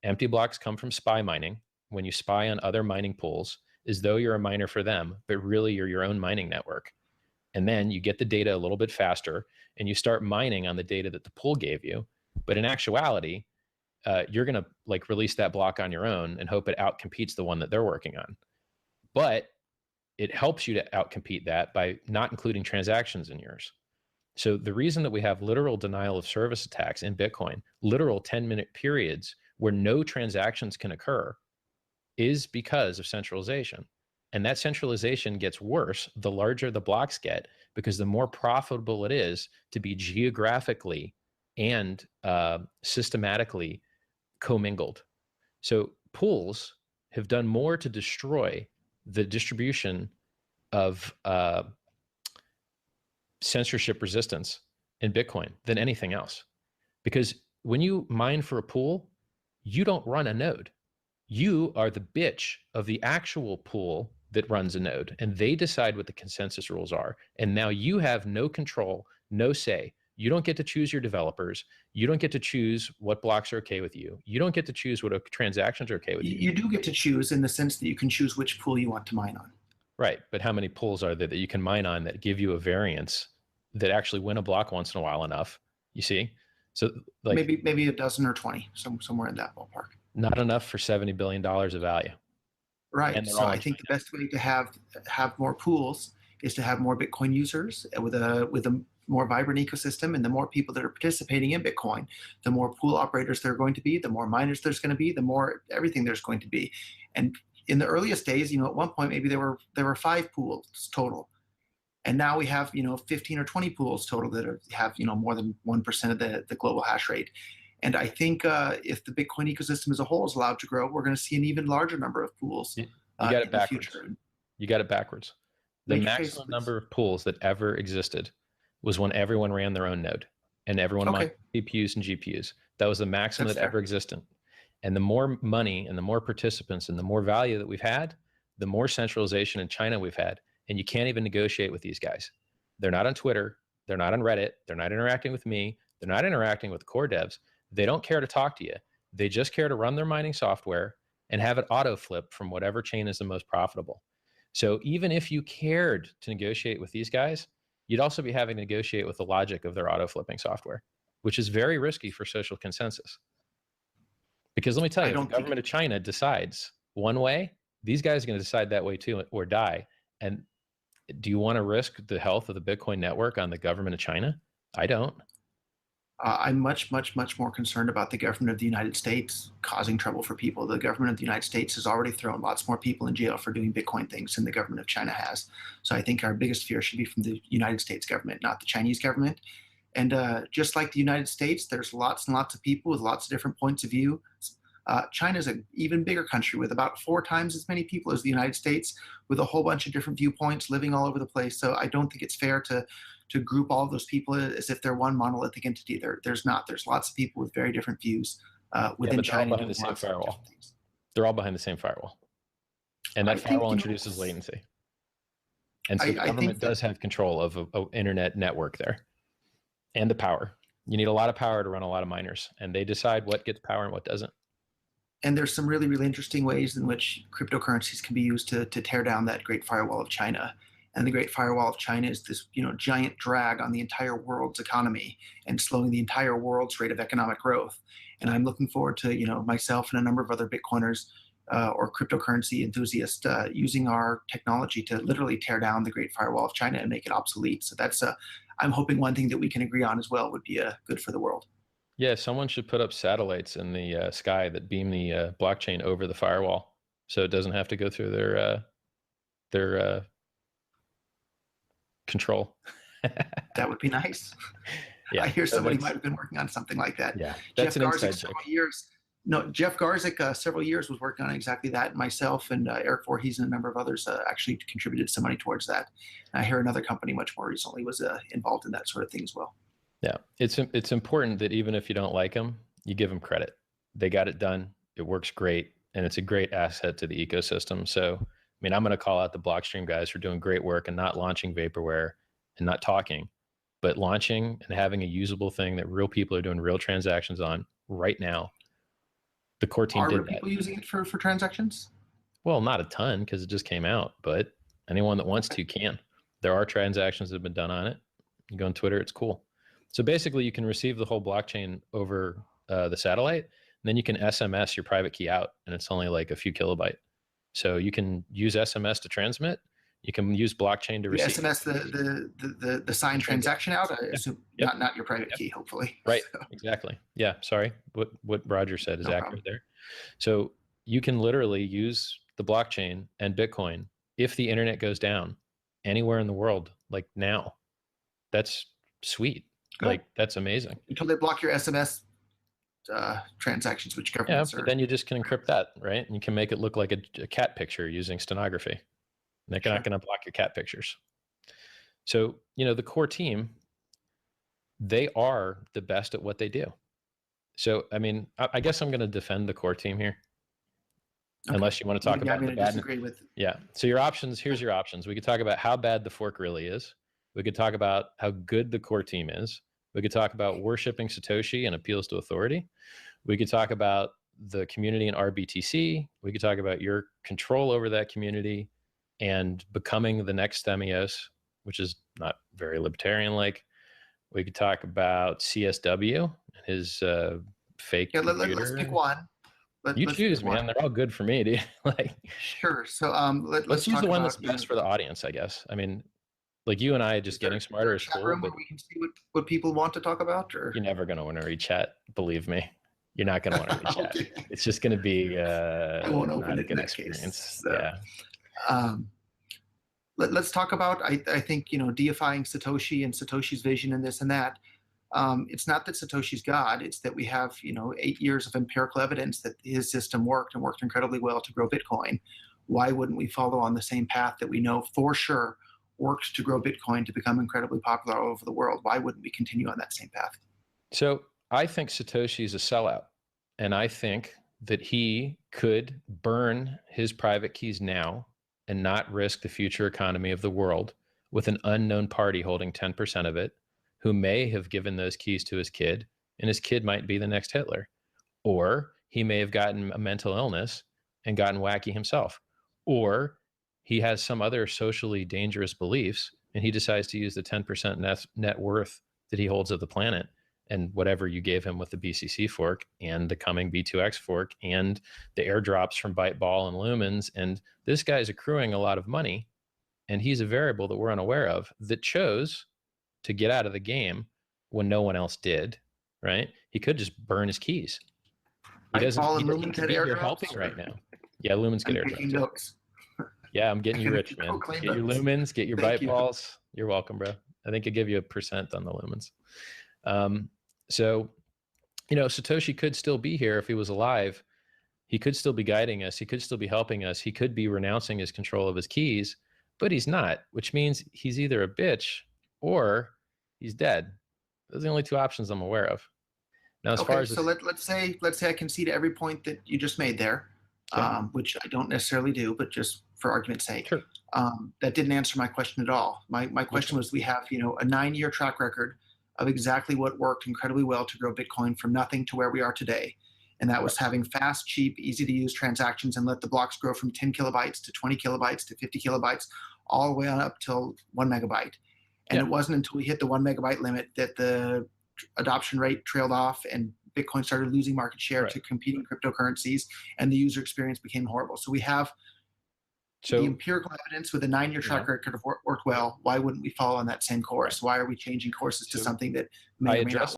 Empty blocks come from spy mining. When you spy on other mining pools, as though you're a miner for them, but really you're your own mining network. And then you get the data a little bit faster and you start mining on the data that the pool gave you. But in actuality, you're going to like release that block on your own and hope it outcompetes the one that they're working on. But it helps you to outcompete that by not including transactions in yours. So the reason that we have literal denial of service attacks in Bitcoin, literal 10-minute periods where no transactions can occur, is because of centralization. And that centralization gets worse the larger the blocks get, because the more profitable it is to be geographically and systematically commingled. So pools have done more to destroy the distribution of censorship resistance in Bitcoin than anything else. Because when you mine for a pool, you don't run a node. You are the bitch of the actual pool that runs a node, and they decide what the consensus rules are. And now you have no control, no say. You don't get to choose your developers. You don't get to choose what blocks are okay with you. You don't get to choose what transactions are okay with you. You do get to choose in the sense that you can choose which pool you want to mine on. Right, but how many pools are there that you can mine on that give you a variance that actually win a block once in a while enough? You see? So like maybe a dozen or 20, somewhere in that ballpark. Not enough for $70 billion of value. Right. So I think the best way to have more pools is to have more Bitcoin users with a more vibrant ecosystem, and the more people that are participating in Bitcoin, the more pool operators there are going to be, the more miners there's going to be, the more everything there's going to be. And in the earliest days, at one point maybe there were 5 pools total, and now we have 15 or 20 pools total that have more than 1% of the global hash rate. And I think if the Bitcoin ecosystem as a whole is allowed to grow, we're going to see an even larger number of pools. You got it backwards. You got it backwards. The maximum number of pools that ever existed was when everyone ran their own node and everyone mined CPUs and GPUs. That was the maximum that ever existed. And the more money and the more participants and the more value that we've had, the more centralization in China we've had. And you can't even negotiate with these guys. They're not on Twitter. They're not on Reddit. They're not interacting with me. They're not interacting with the core devs. They don't care to talk to you. They just care to run their mining software and have it auto flip from whatever chain is the most profitable. So even if you cared to negotiate with these guys, you'd also be having to negotiate with the logic of their auto flipping software, which is very risky for social consensus. Because let me tell you, the government of China decides one way, these guys are going to decide that way too, or die. And do you want to risk the health of the Bitcoin network on the government of China? I don't. I'm much, much, much more concerned about the government of the United States causing trouble for people. The government of the United States has already thrown lots more people in jail for doing Bitcoin things than the government of China has. So I think our biggest fear should be from the United States government, not the Chinese government. And just like the United States, there's lots and lots of people with lots of different points of view. China's an even bigger country with about 4 times as many people as the United States, with a whole bunch of different viewpoints living all over the place. So I don't think it's fair to group all of those people as if they're one monolithic entity. There's not. There's lots of people with very different views within China. They're all behind the same firewall. They're all behind the same firewall. And that firewall introduces latency. And so the government does have control of an internet network there and the power. You need a lot of power to run a lot of miners, and they decide what gets power and what doesn't. And there's some really, really interesting ways in which cryptocurrencies can be used to tear down that Great Firewall of China. And the Great Firewall of China is this, giant drag on the entire world's economy and slowing the entire world's rate of economic growth. And I'm looking forward to, myself and a number of other Bitcoiners or cryptocurrency enthusiasts using our technology to literally tear down the Great Firewall of China and make it obsolete. So that's, I'm hoping one thing that we can agree on as well would be good for the world. Yeah, someone should put up satellites in the sky that beam the blockchain over the firewall, so it doesn't have to go through their control. That would be nice. Yeah, I hear somebody might have been working on something like that. Yeah, that's Jeff Garzik Jeff Garzik several years was working on exactly that. Myself and Eric Voorhees and a number of others actually contributed some money towards that. And I hear another company much more recently was involved in that sort of thing as well. Yeah, it's important that even if you don't like them, you give them credit. They got it done. It works great, and it's a great asset to the ecosystem. So, I mean, I'm going to call out the Blockstream guys for doing great work and not launching vaporware and not talking, but launching and having a usable thing that real people are doing real transactions on right now. The core team did that. Are people using it for transactions? Well, not a ton because it just came out, but anyone that wants to can. There are transactions that have been done on it. You go on Twitter, it's cool. So basically, you can receive the whole blockchain over the satellite, and then you can SMS your private key out, and it's only like a few kilobyte. So you can use SMS to transmit. You can use blockchain to receive. SMS the signed transaction out. I assume not your private key, hopefully. Right. So. Exactly. Yeah. Sorry. What Roger said is accurate there. So you can literally use the blockchain and Bitcoin if the internet goes down anywhere in the world, like now. That's sweet. Good. Like that's amazing. Until they block your SMS transactions, which governments but then you just can encrypt that, right? And you can make it look like a cat picture using stenography. And they're not going to block your cat pictures. So, the core team, they are the best at what they do. So, I mean, I guess I'm going to defend the core team here. Okay. Unless you want to talk about the bad. Yeah. So your options, here's your options. We could talk about how bad the fork really is. We could talk about how good the core team is. We could talk about worshiping Satoshi and appeals to authority. We could talk about the community in RBTC. We could talk about your control over that community and becoming the next Themios, which is not very libertarian-like. We could talk about CSW, his fake computer. Let's pick one. You choose, man. They're all good for me, dude. Like, sure. So let's use the one that's best for the audience, I guess. I mean, like you and I just getting smarter is cool. But we can see what people want to talk about, or you're never going to want to read chat. Believe me, you're not going to want to read chat. Okay. It's just going to be I won't open it in that experience. Case, so. Yeah. Let's talk about, I think, deifying Satoshi and Satoshi's vision and this and that. It's not that Satoshi's God. It's that we have, 8 years of empirical evidence that his system worked and worked incredibly well to grow Bitcoin. Why wouldn't we follow on the same path that we know for sure works to grow Bitcoin to become incredibly popular all over the world? Why wouldn't we continue on that same path? So I think Satoshi is a sellout. And I think that he could burn his private keys now and not risk the future economy of the world with an unknown party holding 10% of it, who may have given those keys to his kid, and his kid might be the next Hitler. Or he may have gotten a mental illness and gotten wacky himself. Or he has some other socially dangerous beliefs, and he decides to use the 10% net worth that he holds of the planet and whatever you gave him with the BCC fork and the coming B2X fork and the airdrops from Byteball and Lumens. And this guy's accruing a lot of money, and he's a variable that we're unaware of that chose to get out of the game when no one else did, right? He could just burn his keys. He doesn't be here helping right now. Yeah, Lumens get airdrops. Yeah, I'm getting you rich, man. Get your Lumens, get your Byteballs. You're welcome, bro. I think I'll give you 1% on the Lumens. So, Satoshi could still be here if he was alive. He could still be guiding us. He could still be helping us. He could be renouncing his control of his keys, but he's not, which means he's either a bitch or he's dead. Those are the only two options I'm aware of. Now, as far as let's say I concede to every point that you just made there, which I don't necessarily do, but just for argument's sake, sure. That didn't answer my question at all. My question was, we have, a 9-year track record of exactly what worked incredibly well to grow Bitcoin from nothing to where we are today. And that was having fast, cheap, easy to use transactions and let the blocks grow from 10 kilobytes to 20 kilobytes to 50 kilobytes, all the way on up till 1 megabyte. And it wasn't until we hit the 1 megabyte limit that the adoption rate trailed off and Bitcoin started losing market share to competing cryptocurrencies, and the user experience became horrible. So we have the empirical evidence with a 9-year track record of worked well. Why wouldn't we follow on that same course? Why are we changing courses to something that may or may not